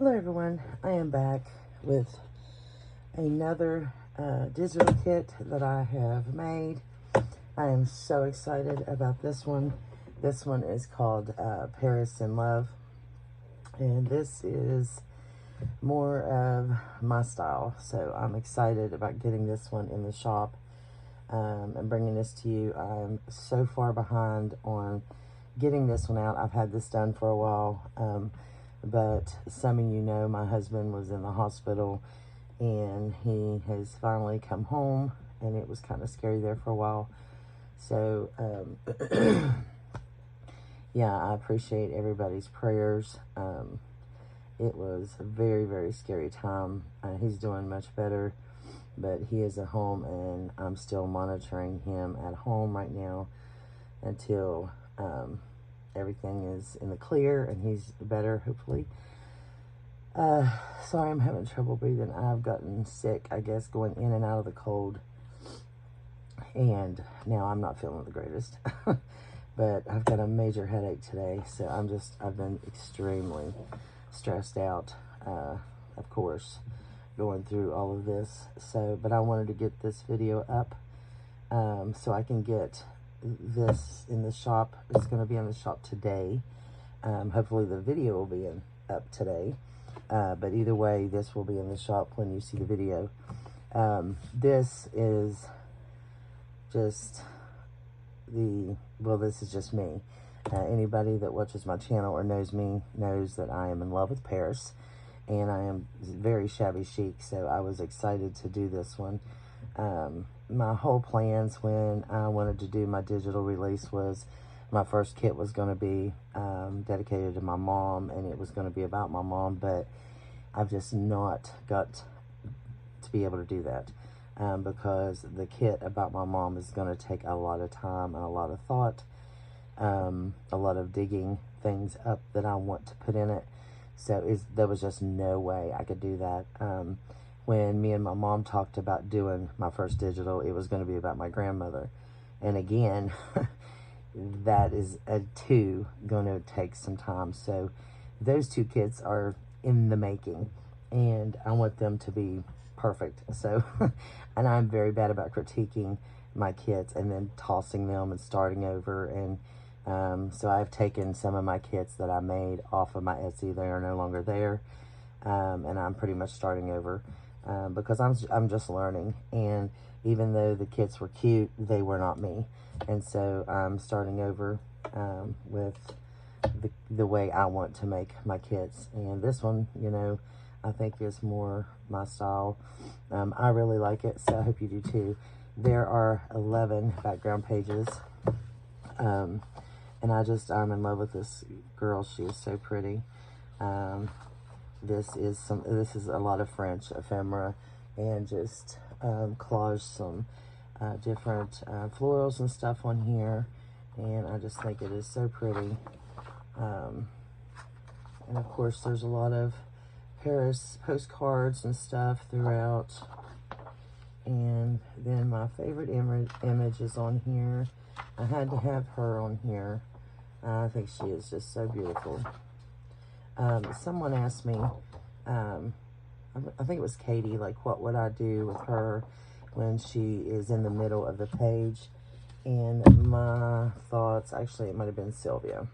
Hello everyone, I am back with another digital kit that I have made. I am so excited about this one. This one is called Paris in Love, and this is more of my style, so I'm excited about getting this one in the shop and bringing this to you. I'm so far behind on getting this one out. I've had this done for a while, but some of you know my husband was in the hospital and he has finally come home, and it was kind of scary there for a while. So yeah, I appreciate everybody's prayers. It was a very, very scary time. He's doing much better, but he is at home, and I'm still monitoring him at home right now until everything is in the clear and he's better, hopefully. Sorry, I'm having trouble breathing. I've gotten sick, I guess, going in and out of the cold, and now I'm not feeling the greatest. But I've got a major headache today, so I've been extremely stressed out, of course, going through all of this. So, but I wanted to get this video up so I can get this in the shop. It's going to be in the shop today. Hopefully the video will be up today, but either way, this will be in the shop when you see the video. This is just this is just me. Anybody that watches my channel or knows me knows that I am in love with Paris, and I am very shabby chic, so I was excited to do this one. My whole plans when I wanted to do my digital release was my first kit was going to be dedicated to my mom, and it was going to be about my mom, but I've just not got to be able to do that because the kit about my mom is going to take a lot of time and a lot of thought, a lot of digging things up that I want to put in it. So there was just no way I could do that. When me and my mom talked about doing my first digital, it was going to be about my grandmother. And again, that is going to take some time. So those two kits are in the making, and I want them to be perfect. So, and I'm very bad about critiquing my kits and then tossing them and starting over. And so I've taken some of my kits that I made off of my Etsy. They are no longer there. And I'm pretty much starting over. Because I'm just learning, and even though the kits were cute, they were not me, and so I'm starting over with the way I want to make my kits. And this one, you know, I think is more my style. I really like it, so I hope you do too. There are 11 background pages, and I'm in love with this girl. She is so pretty. This is a lot of French ephemera, and just collage some different florals and stuff on here, and I just think it is so pretty. And of course there's a lot of Paris postcards and stuff throughout. And then my favorite image is on here. I had to have her on here. I think she is just so beautiful. Someone asked me, I think it was Katie, like, what would I do with her when she is in the middle of the page? And my thoughts, actually, it might have been Sylvia,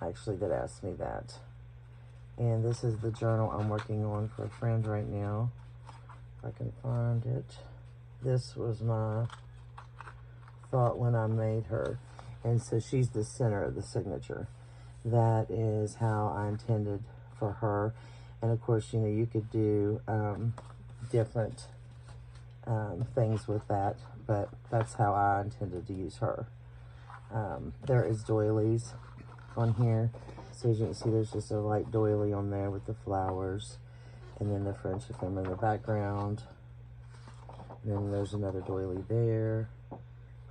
actually, that asked me that. And this is the journal I'm working on for a friend right now, if I can find it. This was my thought when I made her. And so she's the center of the signature. That is how I intended for her. And of course, you know, you could do different things with that, but that's how I intended to use her. There is doilies on here. So as you can see, there's just a light doily on there with the flowers, and then the French ephemera in the background. And then there's another doily there.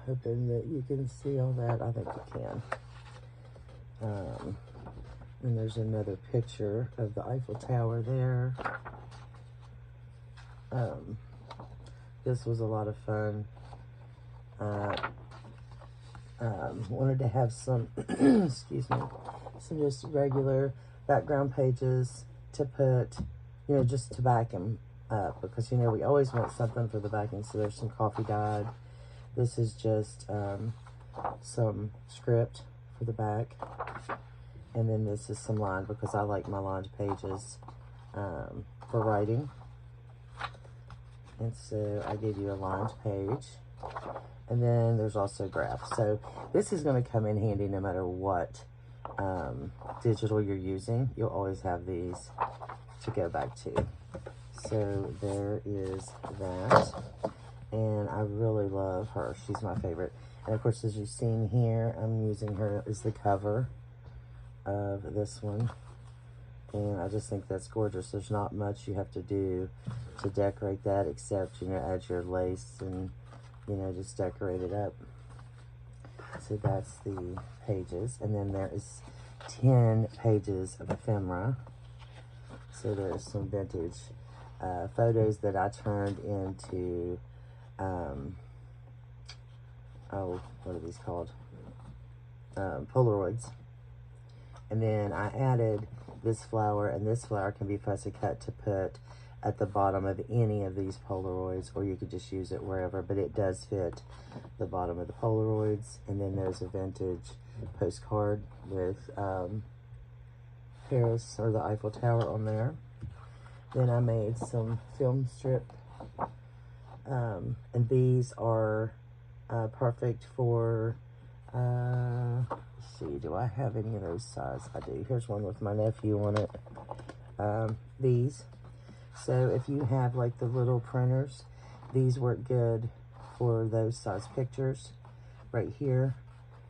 Hoping that you can see all that. I think you can. And there's another picture of the Eiffel Tower there. This was a lot of fun. Wanted to have some, excuse me, some just regular background pages to put, you know, just to back them up, because, you know, we always want something for the backing. So there's some coffee dyed. This is just some script for the back. And then this is some lined, because I like my lined pages for writing. And so I gave you a lined page. And then there's also graphs. So this is going to come in handy no matter what digital you're using. You'll always have these to go back to. So there is that. And I really love her. She's my favorite. And of course, as you've seen here, I'm using her as the cover of this one. And I just think that's gorgeous. There's not much you have to do to decorate that, except, you know, add your lace and, you know, just decorate it up. So that's the pages. And then there is 10 pages of ephemera. So there's some vintage photos that I turned into, oh, what are these called? Polaroids. And then I added this flower, and this flower can be fussy cut to put at the bottom of any of these Polaroids, or you could just use it wherever, but it does fit the bottom of the Polaroids. And then there's a vintage postcard with Paris, or the Eiffel Tower, on there. Then I made some film strip, and these are perfect for, let's see, do I have any of those size? I do. Here's one with my nephew on it. These. So if you have like the little printers, these work good for those size pictures right here,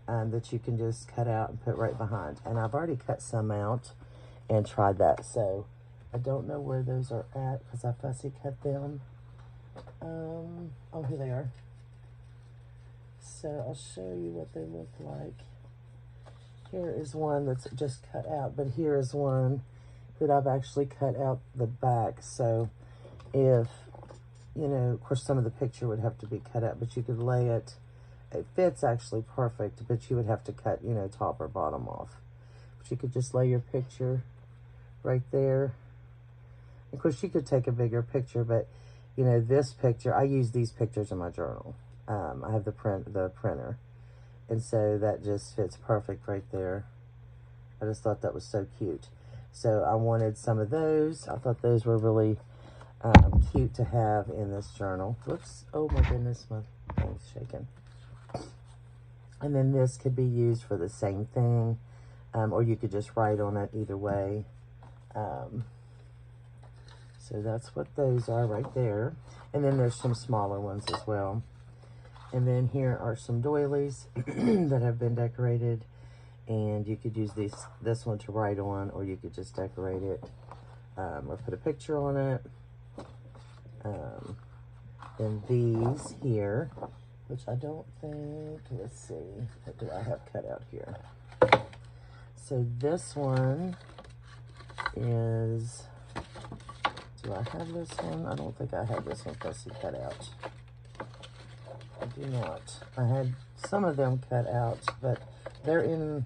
that you can just cut out and put right behind. And I've already cut some out and tried that. So I don't know where those are at, because I fussy cut them. Oh, here they are. So I'll show you what they look like. Here is one that's just cut out, but here is one that I've actually cut out the back. So if, you know, of course some of the picture would have to be cut out, but you could lay it, it fits actually perfect, but you would have to cut, you know, top or bottom off. But you could just lay your picture right there. Of course, you could take a bigger picture, but, you know, this picture, I use these pictures in my journal. I have the printer. And so that just fits perfect right there. I just thought that was so cute. So I wanted some of those. I thought those were really cute to have in this journal. Whoops. Oh my goodness, my thing's shaking. And then this could be used for the same thing. Or you could just write on it either way. So that's what those are right there. And then there's some smaller ones as well. And then here are some doilies that have been decorated. And you could use this one to write on, or you could just decorate it, or put a picture on it. Then these here, which I don't think, let's see, what do I have cut out here? So this one is, do I have this one? I don't think I have this one fussy cut out. I do not. I had some of them cut out, but they're in,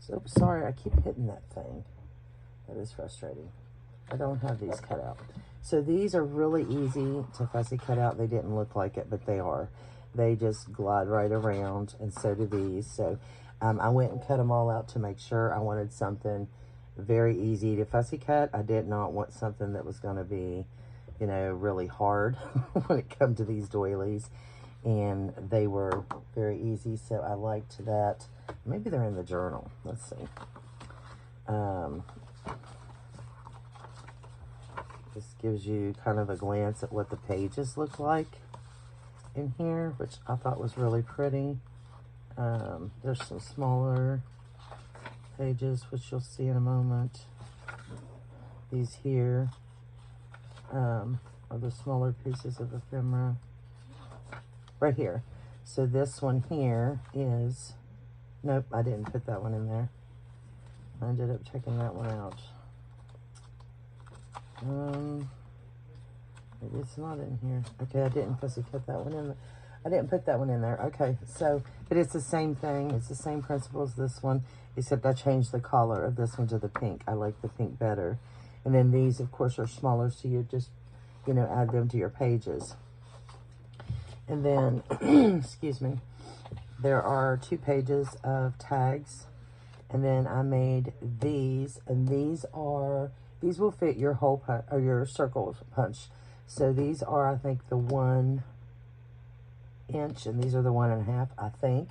so sorry, I keep hitting that thing. That is frustrating. I don't have these cut out. So these are really easy to fussy cut out. They didn't look like it, but they are. They just glide right around, and so do these. So I went and cut them all out to make sure. I wanted something very easy to fussy cut. I did not want something that was going to be, you know, really hard when it comes to these doilies. And they were very easy, so I liked that. Maybe they're in the journal. Let's see. This gives you kind of a glance at what the pages look like in here, which I thought was really pretty. There's some smaller pages, which you'll see in a moment. These here are the smaller pieces of ephemera. Right here. So this one here is, nope, I didn't put that one in there. I ended up checking that one out. Maybe it's not in here. Okay, I didn't fussy cut that one in there. I didn't put that one in there. Okay, so, but it's the same thing. It's the same principle as this one, except I changed the color of this one to the pink. I like the pink better. And then these, of course, are smaller, so you just, you know, add them to your pages. And then, excuse me, there are 2 pages of tags. And then I made these, and these will fit your hole punch, or your circle punch. So these are, I think, the 1 inch, and these are the 1.5, I think.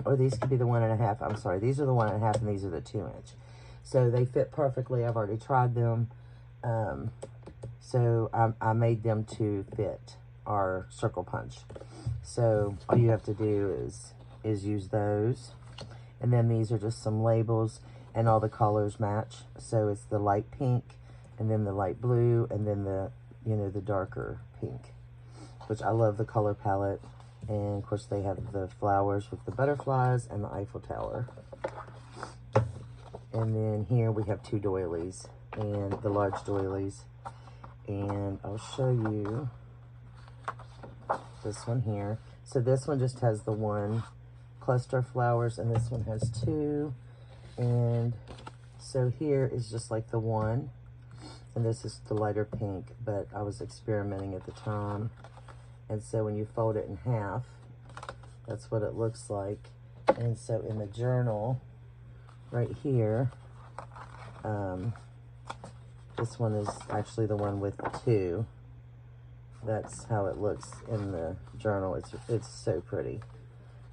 Or these could be the 1.5. I'm sorry, these are the 1.5, and these are the 2 inch. So they fit perfectly. I've already tried them. So I made them to fit our circle punch. So all you have to do is use those. And then these are just some labels, and all the colors match. So it's the light pink, and then the light blue, and then the, you know, the darker pink, which I love the color palette. And of course they have the flowers with the butterflies and the Eiffel Tower. And then here we have 2 doilies, and the large doilies. And I'll show you this one here. So this one just has the 1 cluster of flowers, and this one has 2. And so here is just like the 1, and this is the lighter pink, but I was experimenting at the time. And so when you fold it in half, that's what it looks like. And so in the journal right here, this one is actually the one with 2. That's how it looks in the journal. It's so pretty.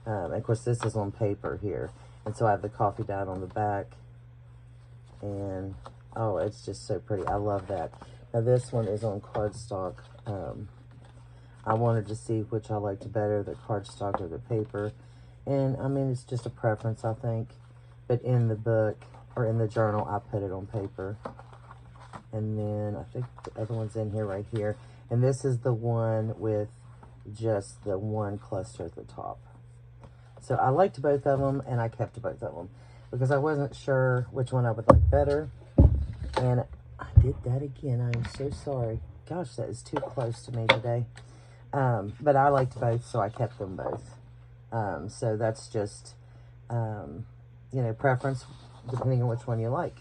Of course, this is on paper here. And so I have the coffee dot on the back. And, oh, it's just so pretty. I love that. Now, this one is on cardstock. I wanted to see which I liked better, the cardstock or the paper. And, I mean, it's just a preference, I think. But in the book, or in the journal, I put it on paper. And then I think the other one's in here right here. And this is the one with just the 1 cluster at the top. So I liked both of them, and I kept both of them because I wasn't sure which one I would like better. And I did that again. I am so sorry. Gosh, that is too close to me today. But I liked both, so I kept them both. So that's just, you know, preference depending on which one you like.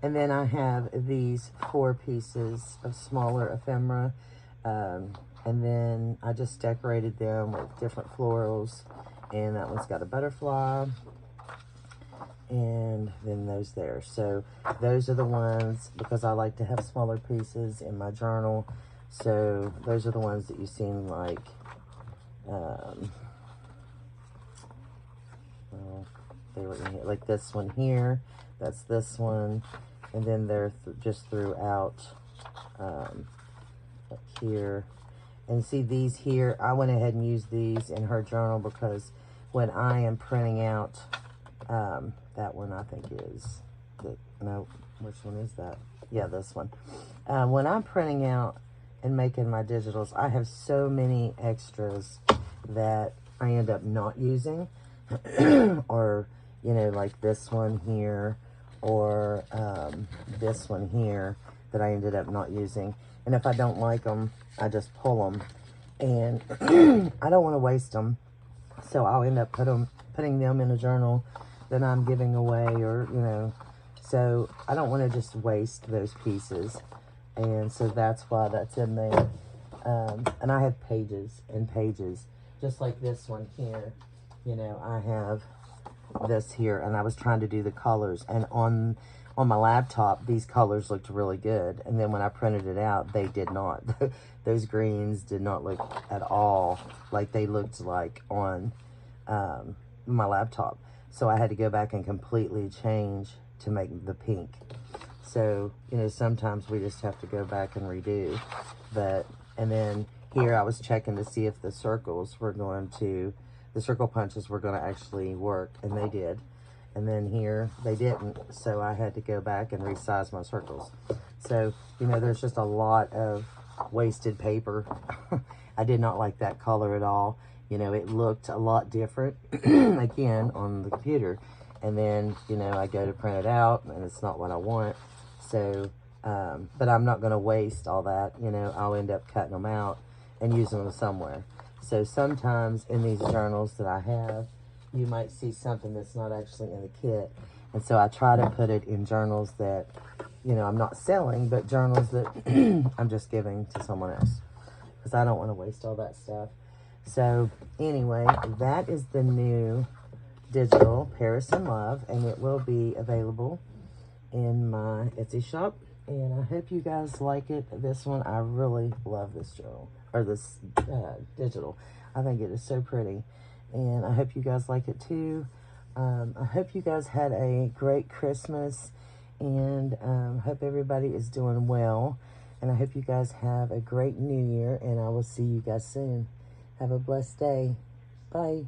And then I have these 4 pieces of smaller ephemera. And then I just decorated them with different florals. And that one's got a butterfly. And then those there. So those are the ones, because I like to have smaller pieces in my journal. So those are the ones that you seem like, well, they were in here, like this one here. That's this one. And then they're just throughout up here. And see these here, I went ahead and used these in her journal because when I am printing out, that one I think is, no, which one is that? Yeah, this one. When I'm printing out and making my digitals, I have so many extras that I end up not using. Or, you know, like this one here, or this one here that I ended up not using. And if I don't like them, I just pull them. And I don't want to waste them. So I'll end up putting them in a journal that I'm giving away, or, you know. So I don't want to just waste those pieces. And so that's why that's in there. And I have pages and pages, just like this one here. You know, I have this here, and I was trying to do the colors. And on my laptop, these colors looked really good. And then when I printed it out, they did not. Those greens did not look at all like they looked like on my laptop. So I had to go back and completely change to make the pink. So, you know, sometimes we just have to go back and redo. And then here I was checking to see if the circles were going to, the circle punches were going to actually work, and they did. And then here they didn't, so I had to go back and resize my circles. So, you know, there's just a lot of wasted paper. I did not like that color at all. You know, it looked a lot different, again, on the computer. And then, you know, I go to print it out, and it's not what I want. So, but I'm not going to waste all that. You know, I'll end up cutting them out and using them somewhere. So sometimes in these journals that I have, you might see something that's not actually in the kit. And so I try to put it in journals that, you know, I'm not selling, but journals that I'm just giving to someone else because I don't want to waste all that stuff. So anyway, that is the new digital Paris in Love, and it will be available in my Etsy shop. And I hope you guys like it. This one, I really love this journal, or this digital. I think it is so pretty. And I hope you guys like it too. I hope you guys had a great Christmas, and hope everybody is doing well. And I hope you guys have a great New Year, and I will see you guys soon. Have a blessed day. Bye.